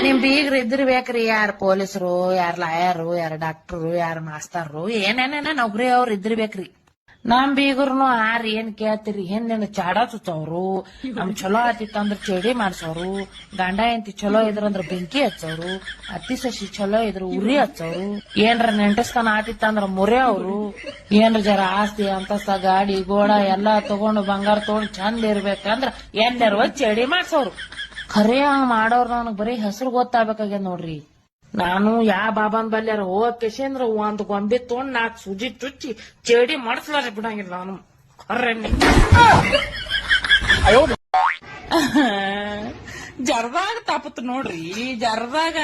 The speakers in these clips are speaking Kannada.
ನಿಮ್ ಬೀಗ್ರ ಇದ್ದಿರ್ಬೇಕ್ರಿ, ಯಾರ ಪೊಲೀಸರು, ಯಾರ ಲಾಯರು, ಯಾರ ಡಾಕ್ಟರು, ಯಾರ ಮಾಸ್ತರ್ರು, ಏನೇನೇನ ನೌಕರಿ ಅವ್ರ ಇದ್ದಿರ್ಬೇಕ್ರಿ. ನಮ್ ಬೀಗರ್ನು ಆರ್ ಏನ್ ಕೇಳ್ತೀರಿ, ಹಿಂದಿನ ಚಾಡ ಚುಚ್ಚವ್ರು, ನಮ್ ಚಲೋ ಆತಿತ್ತಂದ್ರ ಚೇಡಿ ಮಾಡ್ಸೋರು, ಗಂಡ ಎಂತಿ ಚಲೋ ಇದ್ರಂದ್ರ ಬೆಂಕಿ ಹಚ್ಚವ್ರು, ಅತ್ತಿ ಸಸಿ ಚಲೋ ಇದ್ರ ಉರಿ ಹಚ್ಚವ್ರು, ಏನ್ರ ನೆಂಟಸ್ತಾನ ಆತಿತ್ತಂದ್ರ ಮುರಿ ಅವ್ರು, ಏನ್ರ ಜರ ಆಸ್ತಿ ಅಂತಸ್ತ ಗಾಡಿ ಗೋಡ ಎಲ್ಲಾ ತಗೊಂಡು ಬಂಗಾರ ತಗೊಂಡು ಚಂದ ಇರ್ಬೇಕಂದ್ರ ಎಲ್ಲರೂ ಚೇಡಿ ಮಾಡ್ಸೋರು. ಖರೆ ಹಂಗ ಮಾಡೋರ್ ನನಗ್ ಬರೀ ಹೆಸರು ಗೊತ್ತಾಗ್ಬೇಕಾಗ್ಯದ ನೋಡ್ರಿ. ನಾನು ಯಾ ಬಾಬಾನ್ ಬಲ್ಯಾರ ಹೋಗಕೇಶಂದ್ರ ಒಂದ್ ಗೊಂಬೆ ತೊಗೊಂಡ್ 4 ಸೂಜಿ ಚುಚ್ಚಿ ಚೇಡಿ ಮಾಡಿಸ್ಲಾರ ಬಿಡಂಗಿಲ್ಲ ನಾನು. ಖರ್ರೆನ್ನಿ ಜರದಾಗ ತಪ್ಪತ್ ನೋಡ್ರಿ. ಜರದಾಗ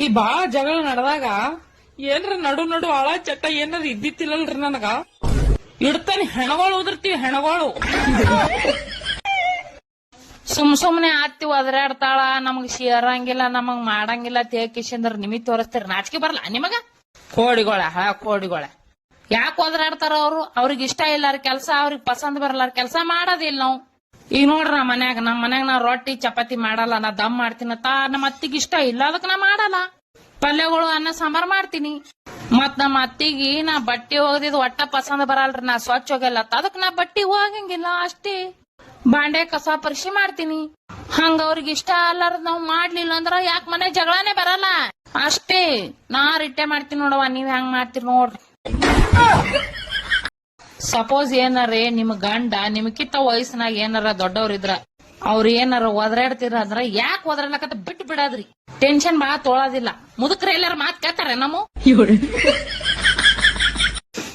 ಈ ಬಾಳ ಜಗಳ ನಡೆದಾಗ ಏನ್ರ ನಡು ಆಳ ಚಟ್ಟ ಏನಾರ ಇದ್ದಿತ್ತಿಲ್ಲಲ್ರಿ ನನಗ. ಇಡ್ತಾನೆ ಹೆಣಗಳು ಉದಿರ್ತೀವಿ, ಹೆಣಗಳು. ಸುಮ್ನೆ ಆತ್ತಿ ಒದರಾಡ್ತಾಳ, ನಮಗ್ ಸೇರಂಗಿಲ್ಲ, ನಮಗ್ ಮಾಡಂಗಿಲ್ಲ ತೇಕಿಸಂದ್ರ ನಿಮಗ್ ತೋರಿಸ್ತೀರಿ. ನಾಚಿಕೆ ಬರಲ್ಲ ನಿಮಗ? ಕೋಡಿಗೊಳ ಯಾಕೆ ಒದರಾಡ್ತಾರ ಅವ್ರು? ಅವ್ರಿಗೆ ಇಷ್ಟ ಇಲ್ಲಾರ ಕೆಲ್ಸ, ಅವ್ರಿಗೆ ಪಸಂದ್ ಬರಲಾರ ಕೆಲ್ಸ ಮಾಡೋದಿಲ್ಲ ನಾವು. ಈಗ ನೋಡ್ರ ನಮ್ಮ ಮನ್ಯಾಗ ನಾ ರೊಟ್ಟಿ ಚಪಾತಿ ಮಾಡಲ್ಲ, ನಾ ದಮ್ ಮಾಡ್ತೀನತ್ತ. ನಮ್ಮ ಅತ್ತಿಗೆ ಇಷ್ಟ ಇಲ್ಲ, ಅದಕ್ಕೆ ನಾ ಮಾಡಲ್ಲ. ಪಲ್ಯಗಳು ಅನ್ನ ಸಾಂಬಾರ್ ಮಾಡ್ತೀನಿ. ಮತ್ ನಮ್ಮ ಅತ್ತಿಗೆ ನಾ ಬಟ್ಟಿ ಹೋಗದಿದ್ ಒಟ್ಟ ಪಸಂದ್ ಬರಲ್ರಿ, ನಾ ಸ್ವಚ್ಛ ಹೋಗಲ್ಲ, ಅದಕ್ ನಾ ಬಟ್ಟಿ ಹೋಗಂಗಿಲ್ಲ ಅಷ್ಟೇ. ಬಾಂಡೆ ಕಸ ಪರಿಶಿ ಮಾಡ್ತೀನಿ. ಹಂಗ ಅವ್ರಿಗೆ ಇಷ್ಟ ಅಲ್ಲಾರ ನಾವ್ ಮಾಡ್ಲಿಲ್ಲ ಅಂದ್ರ ಯಾಕೆ ಮನೆ ಜಗಳಾನೇ ಬರಲ್ಲ ಅಷ್ಟೇ. ನಾ ರಿಟ್ಟೆ ಮಾಡ್ತೀನಿ ನೋಡವ, ನೀವ್ ಹೆಂಗ್ ಮಾಡ್ತೀರಿ ನೋಡ್ರಿ. ಸಪೋಸ್ ಏನಾರೇ ನಿಮ್ ಗಂಡ ನಿಮ್ಕಿತ್ತ ವಯಸ್ಸಿನಾಗ ಏನಾರ ದೊಡ್ಡವ್ರಿದ್ರ ಅವ್ರ ಏನಾರ ಒದರಾಡ್ತಿರ ಅಂದ್ರ ಯಾಕೆ ಒದರಾಡ್ಲಕತ್ತ ಬಿಟ್ಟು ಬಿಡಾದ್ರಿ. ಟೆನ್ಷನ್ ಬಾಳ ತೊಳೋದಿಲ್ಲ. ಮುದುಕ್ರ ಎಲ್ಲಾರ ಮಾತ್ ಕೇಳ್ತಾರೆ ನಮ್ಮ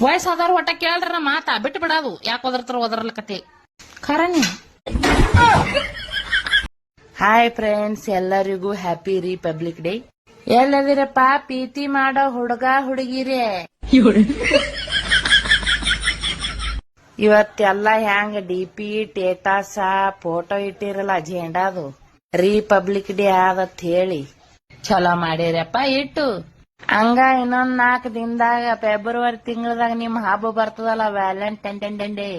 ವಯಸ್ಸಾದವ್ರ ಒಟ್ಟ ಕೇಳ್ರ ಮಾತಾ ಬಿಟ್ಟು ಬಿಡೋದು. ಯಾಕೆ ಒದರ್ಲಕತ್ತೆ ಖರನಿ. ಹಾಯ್ ಫ್ರೆಂಡ್ಸ್, ಎಲ್ಲರಿಗೂ ಹ್ಯಾಪಿ ರಿಪಬ್ಲಿಕ್ ಡೇ. ಎಲ್ಲದಿರಪ್ಪ ಪ್ರೀತಿ ಮಾಡೋ ಹುಡುಗ ಹುಡುಗಿರೇ? ಇವತ್ತೆಲ್ಲ ಹೆಂಗ ಡಿಪಿ ಟೇಟಾಸ ಫೋಟೋ ಇಟ್ಟಿರಲ್ಲ ಅಜೆಂಡಾದು, ರಿಪಬ್ಲಿಕ್ ಡೇ ಆದತ್ ಹೇಳಿ ಚಲೋ ಮಾಡಿರಪ್ಪ ಇಟ್ಟು. ಹಂಗ ಇನ್ನೊಂದ್ 4 ದಿನದಾಗ ಫೆಬ್ರವರಿ ತಿಂಗಳದಾಗ ನಿಮ್ ಹಬ್ಬ ಬರ್ತದಲ್ಲ, ವ್ಯಾಲೆಂಟೈನ್ ಡೇ.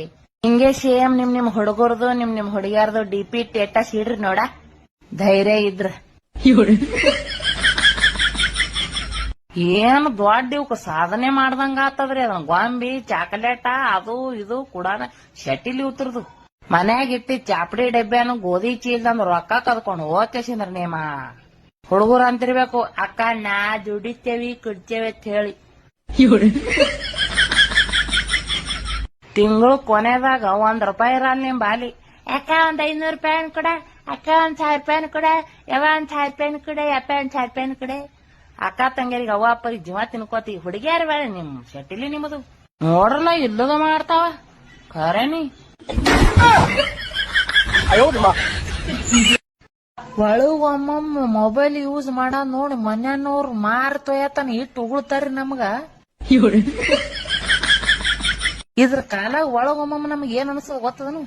ಹಿಂಗೆ ಸೇಮ್ ನಿಮ್ ಹುಡುಗರ್ದು ನಿಮ್ ಹುಡುಗಿಯರ್ದು ಡಿಪಿ ಟೇಟಸ್ ಇಡ್ರಿ ನೋಡ, ಧೈರ್ಯ ಇದ್ರ. ಏನು ದೊಡ್ಡ ಇವಕ್ ಸಾಧನೆ ಮಾಡ್ದಂಗ ಆತದ್ರಿ. ಅದ ಗೊಂಬಿ ಚಾಕಲೇಟ ಅದು ಇದು ಕೂಡ ಶಟಿಲ್ ಇವ್ತರದು. ಮನ್ಯಾಗ ಇಟ್ಟಿ ಚಾಪಡಿ ಡಬ್ಬ್ಯಾನು ಗೋಧಿ ಚೀಲ್ದಂದ್ ರೊಕ್ಕ ಕದ್ಕೊಂಡು ಹೋಗ್ತೇಸಿಂದ್ರ ನೇಮ ಹುಡುಗರು ಅಂತಿರ್ಬೇಕು, ಅಕ್ಕ ನಾ ದುಡಿತೇವಿ ಕುಡ್ತೇವಿ ಅಂತ ಹೇಳಿ. ತಿಂಗಳು ಕೊನೆದಾಗ ₹1 ಇರಲ್ಲ ನಿಮ್ ಬಾಲಿ. ಅಕ್ಕ ಒಂದ್ 500 ರೂಪಾಯಿ ಕೊಡ, ಅಕ್ಕ ಒಂದ್ 1000 ರೂಪಾಯಿ ಕೊಡ, ಯಾವ ಒಂದ್ 1000 ರೂಪಾಯಿ ಕೊಡ, ಯಪ್ಪ ಒಂದ್ 1000 ರೂಪಾಯಿ ಕೊಡೆ. ಅಕ್ಕ ತಂಗಿಯರಿಗೆ ಅವ್ವ ಅಪ್ಪರಿಗೆ ಜೀವ ತಿನ್ಕೋತಿ. ಹುಡುಗಿಯಾರ ಬೇಡ ನಿಮ್ ಶೆಟ್ಟಿಲಿ ನಿಮ್ಮದು ನೋಡ್ರಲ್ಲ ಇಲ್ಲದ ಮಾಡ್ತಾವ ಖರೇನಿ. ಒಮ್ಮೊಮ್ಮ ಮೊಬೈಲ್ ಯೂಸ್ ಮಾಡ ನೋಡಿ ಮನ್ಯಾನವ್ರು ಮಾರ್ ತೊಯತಾನ ಇಟ್ಟು ಉಗುಳ್ತಾರಿ ನಮ್ಗ. ಇದ್ರ ಕಾಲಾಗ ಒಳಗೊಮ್ಮಮ್ಮ ನಮ್ಗೆ ಏನ್ ಅನ್ಸದ ಗೊತ್ತದನು?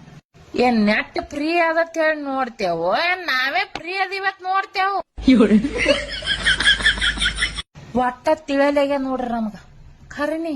ಏನ್ ನೆಟ್ ಫ್ರೀ ಅದತ್ ಹೇಳಿ ನೋಡ್ತೇವೋ, ಏನ್ ನಾವೇ ಫ್ರೀ ಅದಿವತ್ ನೋಡ್ತೇವು. ಒಟ್ಟ ತಿಳಿಯಲಾಗ ನೋಡ್ರಿ ನಮ್ಗ ಖರೇನಿ.